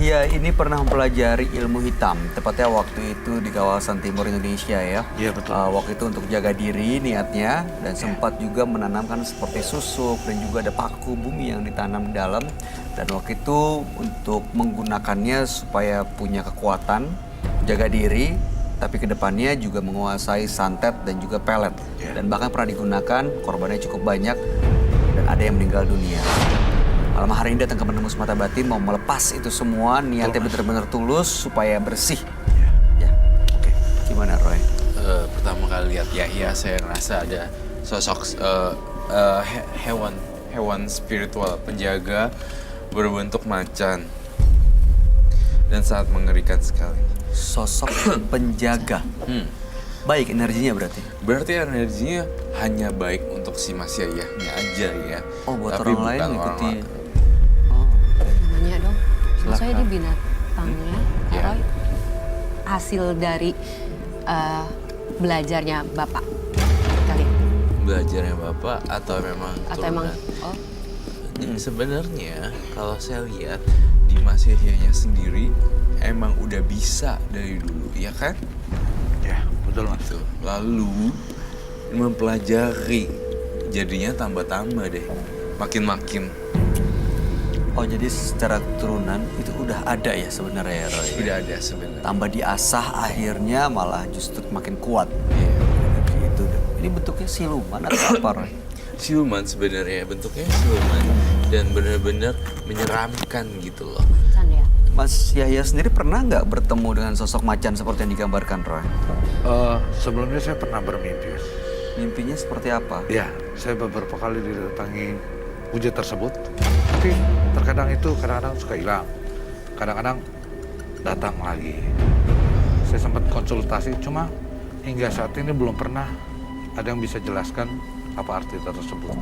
Ya, ini pernah mempelajari ilmu hitam, tepatnya waktu itu di kawasan timur Indonesia ya. Iya, betul. Waktu itu untuk jaga diri niatnya, dan sempat juga menanamkan seperti susuk dan juga ada paku bumi yang ditanam di dalam. Dan waktu itu untuk menggunakannya supaya punya kekuatan, jaga diri, tapi kedepannya juga menguasai santet dan juga pelet. Dan bahkan pernah digunakan, korbannya cukup banyak, dan ada yang meninggal dunia. Malam hari ini datang ke Menembus Mata Batin mau melepas itu semua, niatnya benar-benar tulus supaya bersih. Ya, oke. Gimana Roy? Pertama kali lihat Yahya, saya ngerasa ada sosok hewan spiritual penjaga berbentuk macan dan sangat mengerikan sekali. Sosok penjaga. Baik energinya berarti. Berarti energinya hanya baik untuk si Mas Yahya-nya aja ya. Oh, buat Tapi orang lain bukan mengikuti. lain. Nanya dong, saya Silakan. di binatangnya, Kak Ya. Roy, hasil dari belajarnya Bapak kali Belajarnya Bapak atau memang atau emang turunan? Sebenarnya kalau saya lihat di Mas Yahya-nya sendiri emang udah bisa dari dulu, ya kan? Ya, betul Mas. Gitu. Lalu mempelajari jadinya tambah-tambah deh, makin-makin. Oh, jadi secara keturunan itu udah ada ya sebenarnya ya Roy? Udah ada sebenarnya. Tambah diasah akhirnya malah justru makin kuat. Iya. Gitu. Ini bentuknya siluman atau apa Roy? Siluman sebenarnya, bentuknya siluman dan benar-benar menyeramkan gitu loh. Macan ya. Mas Yahya sendiri pernah nggak bertemu dengan sosok macan seperti yang digambarkan Roy? Sebelumnya saya pernah bermimpi. Mimpinya seperti apa? Ya, saya beberapa kali didatangi wujud tersebut. Tapi terkadang itu kadang-kadang suka hilang. Kadang-kadang datang lagi. Saya sempat konsultasi, cuma hingga saat ini belum pernah ada yang bisa jelaskan apa arti tersebut.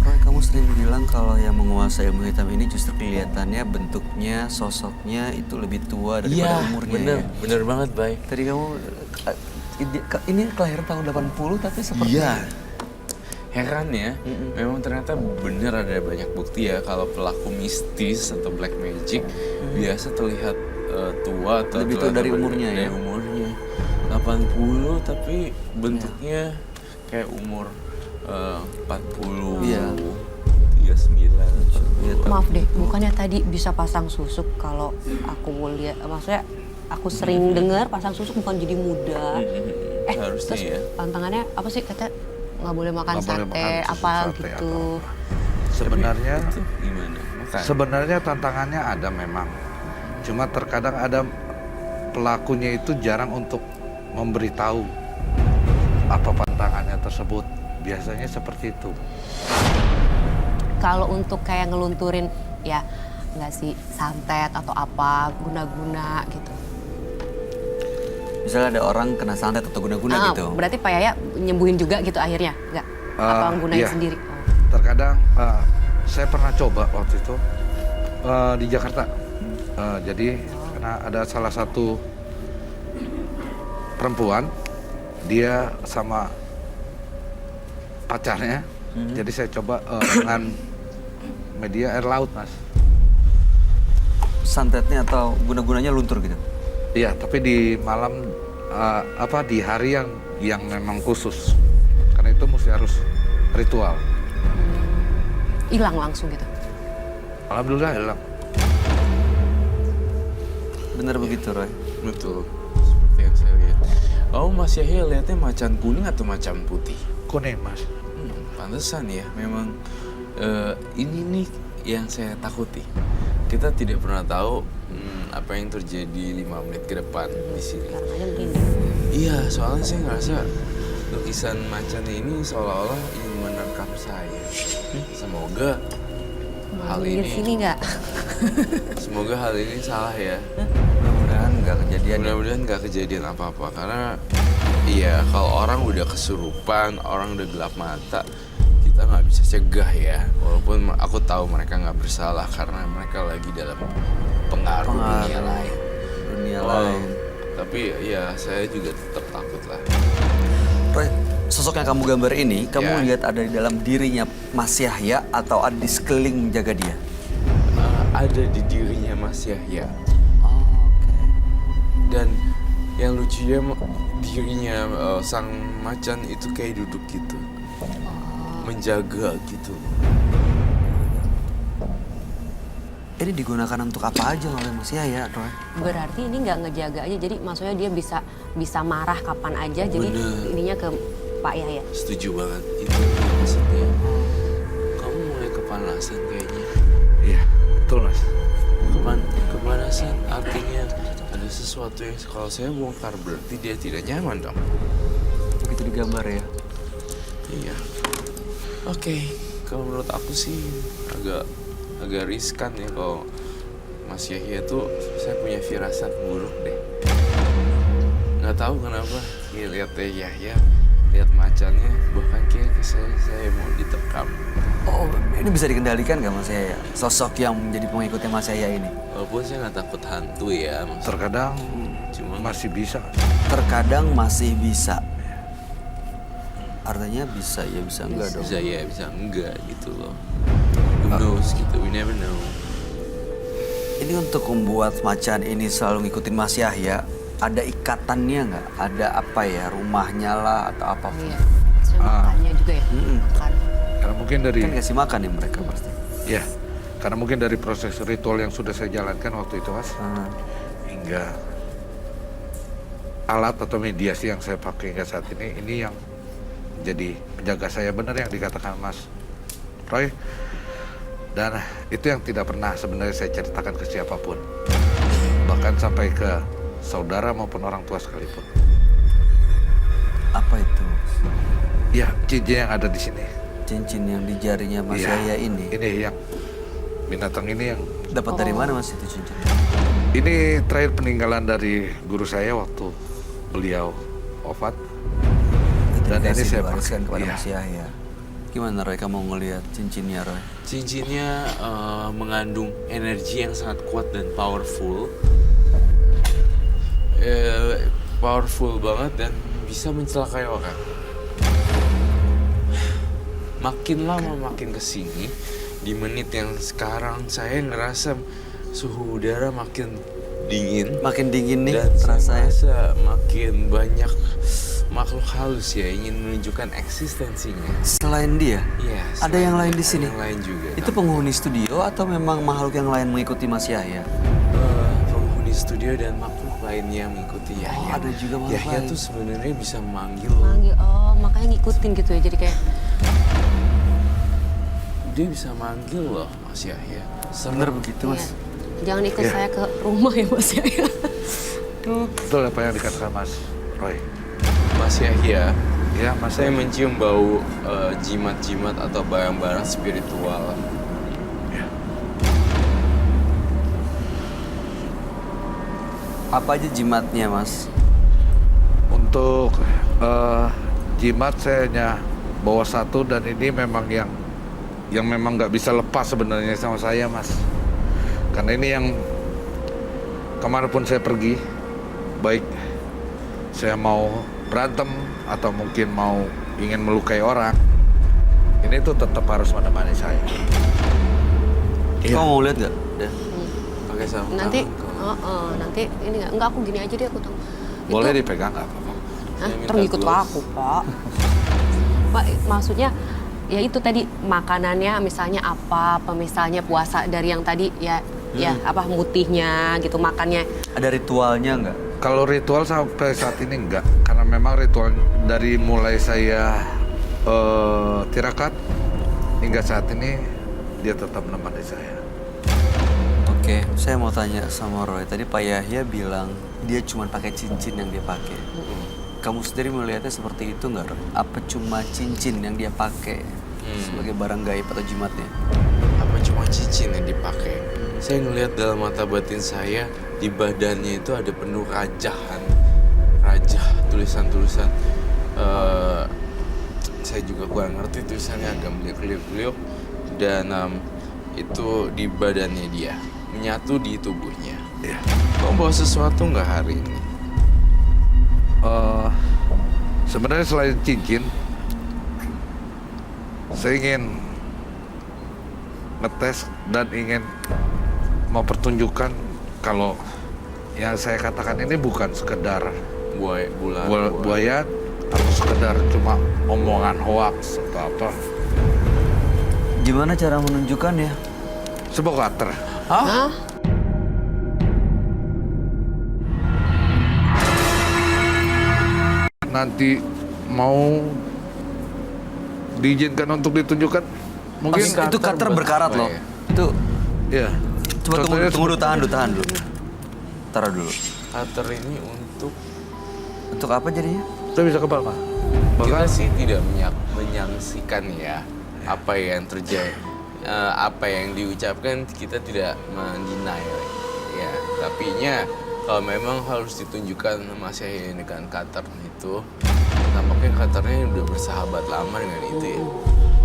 Roy, kamu sering bilang kalau yang menguasai ilmu hitam ini justru kelihatannya bentuknya, sosoknya itu lebih tua daripada umurnya. bener, Ya? bener banget, baik. Tadi kamu, ini kelahiran tahun 80 tapi seperti... Iya. Heran ya, memang ternyata bener ada banyak bukti ya kalau pelaku mistis atau black magic biasa terlihat tua atau Lebih tua terlihat dari umurnya ya? dari umurnya 80 tapi bentuknya kayak umur 40, Iya. 39. Iya, Maaf deh, bukannya tadi bisa pasang susuk kalau aku lihat, maksudnya aku sering dengar pasang susuk bukan jadi muda. Harusnya Terus ya. pantangannya apa sih kata nggak boleh makan Nggak boleh sate makan susu apa sate gitu. atau apa. Sebenarnya Itu gimana? Makan. Sebenarnya tantangannya ada memang. Cuma terkadang ada pelakunya itu jarang untuk memberitahu apa pantangannya tersebut. Biasanya seperti itu. Kalau untuk kayak ngelunturin ya nggak sih santet atau apa guna-guna gitu. Misalnya ada orang kena santet atau guna-guna gitu. Berarti Pak Yaya nyembuhin juga gitu akhirnya nggak? Apa gunain iya. sendiri? Terkadang saya pernah coba waktu itu di Jakarta. Jadi karena ada salah satu perempuan, dia sama pacarnya. Jadi saya coba dengan media air laut, Mas. Santetnya atau guna-gunanya luntur gitu. Iya, tapi di malam di hari yang memang khusus. Karena itu mesti harus ritual. Hilang langsung gitu. Alhamdulillah hilang. Bener begitu Roy? Betul, seperti yang saya lihat. Oh, Mas Yahya lihatnya macan kuning atau macan putih? Kuning, Mas. Pantesan ya, memang ini nih yang saya takuti. Kita tidak pernah tahu apa yang terjadi 5 menit ke depan di sini. Karenanya begini. Iya, soalnya saya ngerasa lukisan macan ini seolah-olah ingin menerkam saya. Semoga hal Minggir ini, sini nggak? semoga hal ini salah ya. Mudah-mudahan nggak kejadian. Mudah-mudahan nggak kejadian apa-apa karena iya kalau orang udah kesurupan, orang udah gelap mata, kita nggak bisa cegah ya. Walaupun aku tahu mereka nggak bersalah karena mereka lagi dalam pengaruh dunia lain. Dunia Oh, lain. tapi ya saya juga tetap takut lah. Roy, sosok yang kamu gambar ini, kamu Ya. lihat ada di dalam dirinya Mas Yahya atau ada di sekeliling menjaga dia? ada di dirinya Mas Yahya. Oh, oke. Dan yang lucunya dirinya sang macan itu kayak duduk gitu, menjaga gitu. Ini digunakan untuk apa aja oleh Mas Yahya, Roy? Berarti ini nggak ngejaga aja, jadi maksudnya dia bisa marah kapan aja, jadi Bener. ininya ke Pak Yahya. Setuju banget, itu maksudnya. Kamu mulai kepanasan kayaknya. Iya, betul Mas. Kepanasan artinya ada sesuatu yang kalau saya bongkar berarti dia tidak nyaman dong. Begitu digambar ya. Iya. Oke, kalau menurut aku sih agak riskan ya kalau Mas Yahya tuh saya punya firasat buruk deh. Nggak tahu kenapa. Ya, lihat deh Yahya, lihat macannya, bahkan kayak saya mau ditekam. Oh, ini bisa dikendalikan nggak Mas Yahya? Sosok yang menjadi pengikutnya Mas Yahya ini? Walaupun saya nggak takut hantu ya, Terkadang cuma masih bisa. Terkadang masih bisa. Artinya bisa ya bisa enggak dong. bisa ya bisa enggak gitu loh. Who knows gitu, we never know. Ini untuk membuat macan ini selalu ngikutin Mas Yahya, ada ikatannya nggak? Ada apa ya, rumahnya lah atau Oh apapun? iya, maksudnya makannya juga ya. Makan. Karena mungkin dari Kan kasih makan ya mereka pasti. ya, karena mungkin dari proses ritual yang sudah saya jalankan waktu itu Mas, hingga alat atau mediasi yang saya pakai hingga saat ini yang jadi penjaga saya, benar yang dikatakan Mas Roy. Dan itu yang tidak pernah sebenarnya saya ceritakan ke siapapun, bahkan sampai ke saudara maupun orang tua sekalipun. Apa itu? Ya, cincin yang ada di sini. Cincin yang di jarinya Mas Iya, Yahya ini. Ini yang binatang ini yang Dapat dari mana Mas itu cincin? ini terakhir peninggalan dari guru saya waktu beliau wafat. Dan ini saya diwariskan kepada iya. Mas Yahya. Gimana Roy, kamu ngelihat cincinnya Roy? Cincinnya mengandung energi yang sangat kuat dan powerful. Powerful banget dan bisa mencelakai orang. Makin lama makin kesini, di menit yang sekarang saya ngerasa suhu udara makin dingin. Makin dingin nih Dan terasa saya ya. merasa makin banyak makhluk halus ya ingin menunjukkan eksistensinya. Selain dia, Iya. ada yang lain di sini. Yang lain juga. Itu penghuni studio atau memang makhluk yang lain mengikuti Mas Yahya? Penghuni studio dan makhluk lainnya yang mengikuti Yahya. ada juga makhluk Yahya lain. tuh sebenarnya bisa manggil. Manggil, oh makanya ngikutin gitu ya, jadi kayak Dia bisa manggil loh Mas Yahya. Bener begitu Mas. iya. Jangan ikut Iya. saya ke rumah ya Mas Yahya. Betul apa yang dikatakan Mas Roy. Mas Yahya, Ya, Mas saya mencium bau jimat-jimat atau barang-barang spiritual. Apa aja jimatnya Mas? Untuk jimat saya hanya bawa satu, dan ini memang yang memang nggak bisa lepas sebenarnya sama saya Mas. Karena ini yang kemanapun saya pergi, baik saya mau berantem atau mungkin mau ingin melukai orang, ini tuh tetap harus menemani saya. Kamu mau lihat nggak? Pakai sarung Nanti, tangan. nanti ini enggak aku gini aja deh aku tahu. Boleh Itu, dipegang nggak apa-apa. hah, Saya minta terikut gloves. aku Pak. Pak, maksudnya ya itu tadi makanannya misalnya apa, misalnya puasa dari yang tadi ya apa mutihnya gitu makannya. Ada ritualnya nggak? Kalau ritual sampai saat ini enggak, karena memang ritual dari mulai saya tirakat hingga saat ini dia tetap menemani saya. Oke, saya mau tanya sama Roy. Tadi Pak Yahya bilang dia cuma pakai cincin yang dia pakai. Kamu sendiri melihatnya seperti itu nggak, Roy? Apa cuma cincin yang dia pakai sebagai barang gaib atau jimatnya? Apa cuma cincin yang dipakai? Saya ngelihat dalam mata batin saya, di badannya itu ada penuh rajahan. Rajah, tulisan-tulisan. Saya juga kurang ngerti tulisannya, agak meliuk-liuk. Dan itu di badannya dia, menyatu di tubuhnya. Ya. Kamu bawa sesuatu nggak hari ini? Sebenarnya selain cincin, saya ingin ngetes dan ingin mau pertunjukan kalau yang saya katakan ini bukan sekedar buaya atau sekedar cuma omongan hoax atau apa. Gimana cara menunjukkannya? Sebuah karakter. Hah? Nanti mau diizinkan untuk ditunjukkan mungkin Itu cutter berkarat loh. ya? Itu ya. coba Contohnya tunggu dulu, tahan dulu. Taruh dulu. Cutter ini untuk Untuk apa jadinya? Saya bisa kebal, Pak. kita Bahkan sih tidak menyaksikan ya apa yang terjadi, apa yang diucapkan kita tidak mendinai ya. Tapinya kalau memang harus ditunjukkan Mas Yahya dengan Qatar itu, tampaknya Qatarnya udah bersahabat lama dengan itu ya.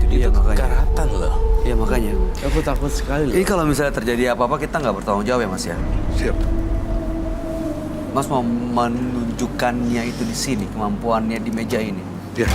Jadi Iya, itu makanya. kekaratan loh. Iya makanya. Aku takut sekali loh. Ini kalau misalnya terjadi apa-apa kita nggak bertanggung jawab ya Mas ya? siap. Mas mau menunjukkannya itu di sini, kemampuannya di meja ini. Ya.